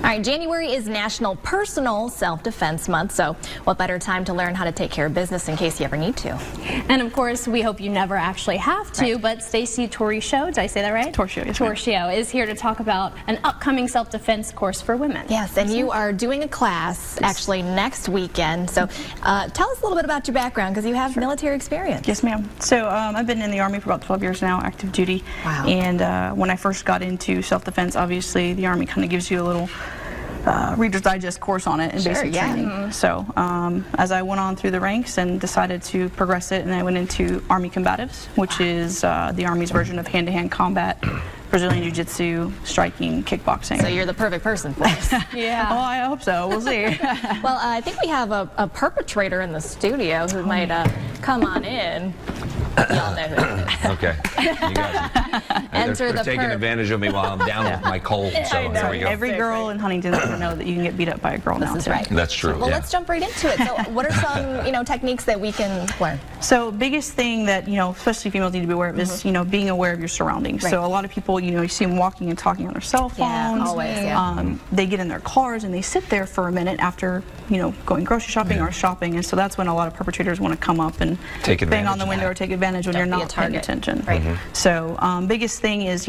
All right, January is National Personal Self-Defense Month, so what better time to learn how to take care of business in case you ever need to. And of course, we hope you never actually have to, but Stacy Torchio, did I say that right? Torchio, yes, Torchio is here to talk about an upcoming self-defense course for women. Yes, and you are doing a class actually next weekend, so tell us a little bit about your background, because you have military experience. Yes, ma'am. So I've been in the Army for about 12 years now, active duty. Wow. And when I first got into self-defense, obviously the Army kind of gives you a little Reader's Digest course on it and basic training. So as I went on through the ranks and decided to progress it, and I went into Army Combatives, which is the Army's version of hand-to-hand combat, Brazilian Jiu-Jitsu, striking, kickboxing. So you're the perfect person for this. Yeah. Well, I hope so. We'll see. Well, I think we have a perpetrator in the studio who might come on in. Y'all know who it is. Okay. You guys are taking advantage of me while I'm down with my cold, so there we go. Every girl in Huntington doesn't know that you can get beat up by a girl now. This is right. That's true. Well, let's jump right into it. So what are some, techniques that we can learn? So biggest thing that, especially females need to be aware of is, being aware of your surroundings. Right. So a lot of people, you see them walking and talking on their cell phones. Yeah, always, yeah. They get in their cars and they sit there for a minute after, going grocery shopping or shopping, and so that's when a lot of perpetrators want to come up and bang on the window or take advantage when you're not paying attention. Right. So biggest thing is,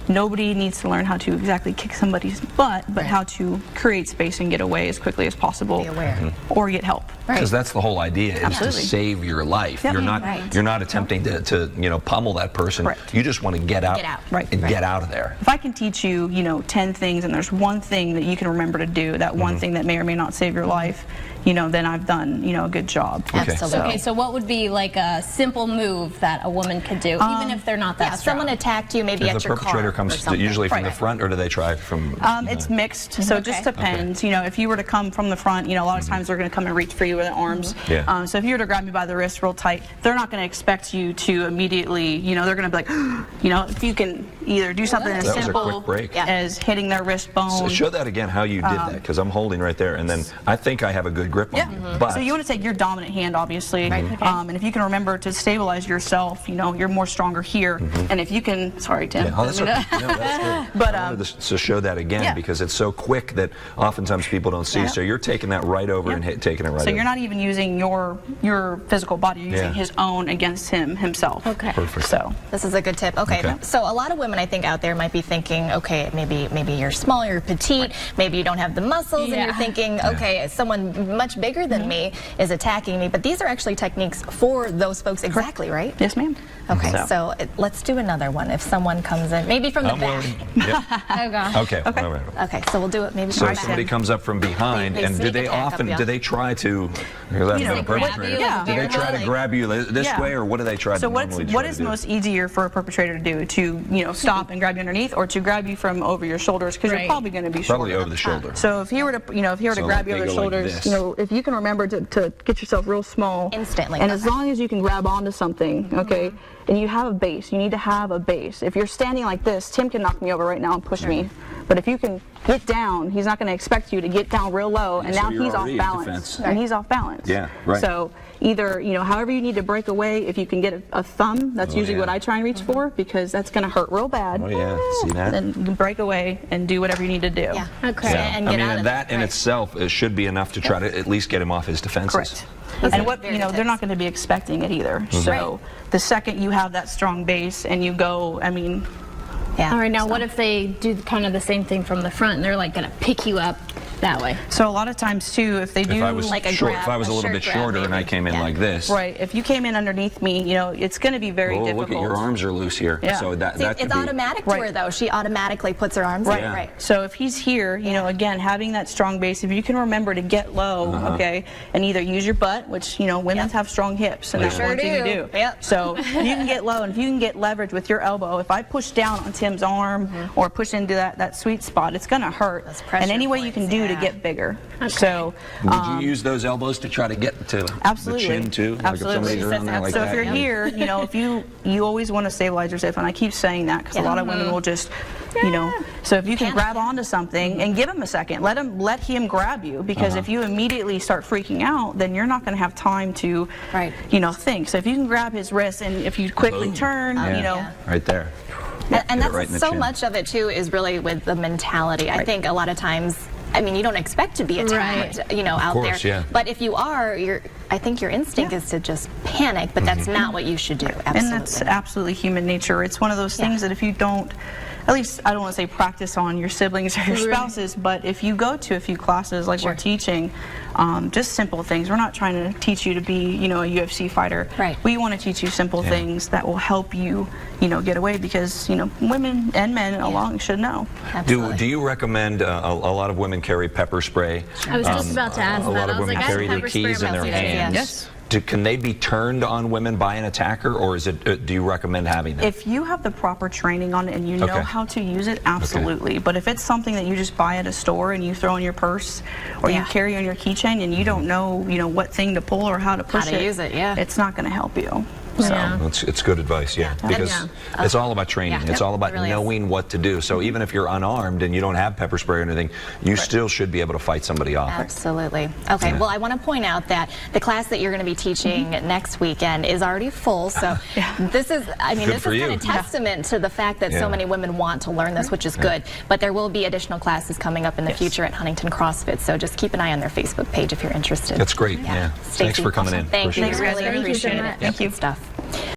nobody needs to learn how to exactly kick somebody's butt, but how to create space and get away as quickly as possible. Be aware. Or get help. Because that's the whole idea, is to save your life. Yep. You're not attempting to pummel that person. Correct. You just want to get out, and get out of there. If I can teach you, 10 things, and there's one thing that you can remember to do, that one thing that may or may not save your life, then I've done, a good job. Okay. Absolutely. Okay, so what would be like a simple move that a woman could do, even if they're not that strong? Someone attacked you maybe at your car. The perpetrator comes usually from the front, or do they try from... It's mixed, so it just depends. If you were to come from the front, a lot of times they're going to come and reach for you with their arms. Yeah. So if you were to grab me by the wrist real tight, they're not going to expect you to immediately, they're going to be like, if you can either do something as simple as hitting their wrist bone. So show that again, how you did that, because I'm holding right there, and then I think I have a good grip on you. But so you want to take your dominant hand, obviously, and if you can remember to stabilize yourself, you're more stronger here. And if you can, sorry, Tim. Yeah, that's okay. No, that's good. But so show that again, because it's so quick that oftentimes people don't see. So you're taking that right over and taking it right over. So you're not even using your physical body, you're using his own against himself. Okay. Perfect. So this is a good tip. Okay. So a lot of women I think out there might be thinking, okay, maybe you're small, you're petite, maybe you don't have the muscles, and you're thinking, okay, someone much bigger than me is attacking me, but these are actually techniques for those folks exactly, right? Yes, ma'am. Okay, so let's do another one. If someone comes in, maybe from the back. Okay. Okay, so we'll do it maybe from the back. So somebody comes up from behind, and do they try to, do they try to grab you this way, or what do they try to normally do? So what is most easier for a perpetrator to do? To, stop and grab you underneath, or to grab you from over your shoulders, because you're probably going to be shorter. Probably over the shoulder. So if he were to, grab you over the shoulders, if you can remember to get yourself real small instantly, and as long as you can grab onto something, and you have a base, you need to have a base. If you're standing like this, Tim can knock me over right now and push me, but if you can get down, he's not going to expect you to get down real low, and now he's off balance. And he's off balance. Yeah, right. So either, however you need to break away, if you can get a thumb, that's usually what I try and reach for, because that's going to hurt real bad. Oh yeah, see that? Then you can break away and do whatever you need to do. Yeah. Okay. And I mean, and that in itself should be enough to try to at least get him off his defenses. Correct. And what, they're not going to be expecting it either. So the second you have that strong base and you go, I mean... Yeah. All right, now what if they do kind of the same thing from the front, and they're like going to pick you up that way? So a lot of times too, if they do if I was like if I was a little bit shorter and I came in like this. Right. If you came in underneath me, it's going to be very difficult. Look at your arms are loose here. Yeah. So it's automatic to her though. She automatically puts her arms in. Right. So if he's here, again, having that strong base, if you can remember to get low, and either use your butt, which women have strong hips, and that's one thing you do. Yep. So if you can get low, and if you can get leverage with your elbow, if I push down on Tim's arm or push into that sweet spot, it's going to hurt. And any way you can do to get bigger. Okay. So would you use those elbows to try to get to the chin too? Absolutely. Like if around there like so if you're here, if you always want to stabilize yourself, and I keep saying that because a lot of women will just, so if you can grab onto something and give him a second, let him grab you, because if you immediately start freaking out, then you're not going to have time to, think. So if you can grab his wrist, and if you quickly turn, right there. And that's so much of it too is really with the mentality. I think a lot of times, I mean, you don't expect to be attacked, you know, out there. Yeah. But if you are, I think your instinct is to just panic, but that's not what you should do. Absolutely. And that's absolutely human nature. It's one of those things that if you don't, at least I don't want to say practice on your siblings or your spouses, but if you go to a few classes like we're teaching, just simple things. We're not trying to teach you to be, you know, a UFC fighter. Right. We want to teach you simple things that will help you, you know, get away, because, you know, women and men along should know. Do you recommend, a lot of women carry pepper spray? I was just about to ask that. A lot of women carry their keys in their hands. Yes. Can they be turned on women by an attacker, or is it? Do you recommend having them? If you have the proper training on it and you know how to use it, absolutely. But if it's something that you just buy at a store and you throw in your purse or you carry on your keychain and you don't know, you know, what thing to pull or how to push use it, it's not going to help you. So it's good advice, because it's all about training. It's all about knowing what to do. So even if you're unarmed and you don't have pepper spray or anything, you still should be able to fight somebody off. Absolutely. Okay, well, I want to point out that the class that you're going to be teaching next weekend is already full. So this is, I mean, this is kind of testament to the fact that so many women want to learn this, which is good. But there will be additional classes coming up in the future at Huntington CrossFit. So just keep an eye on their Facebook page if you're interested. That's great. Thanks for coming in. Thank you. Thanks, guys. Really appreciate it. Thank you. Good stuff.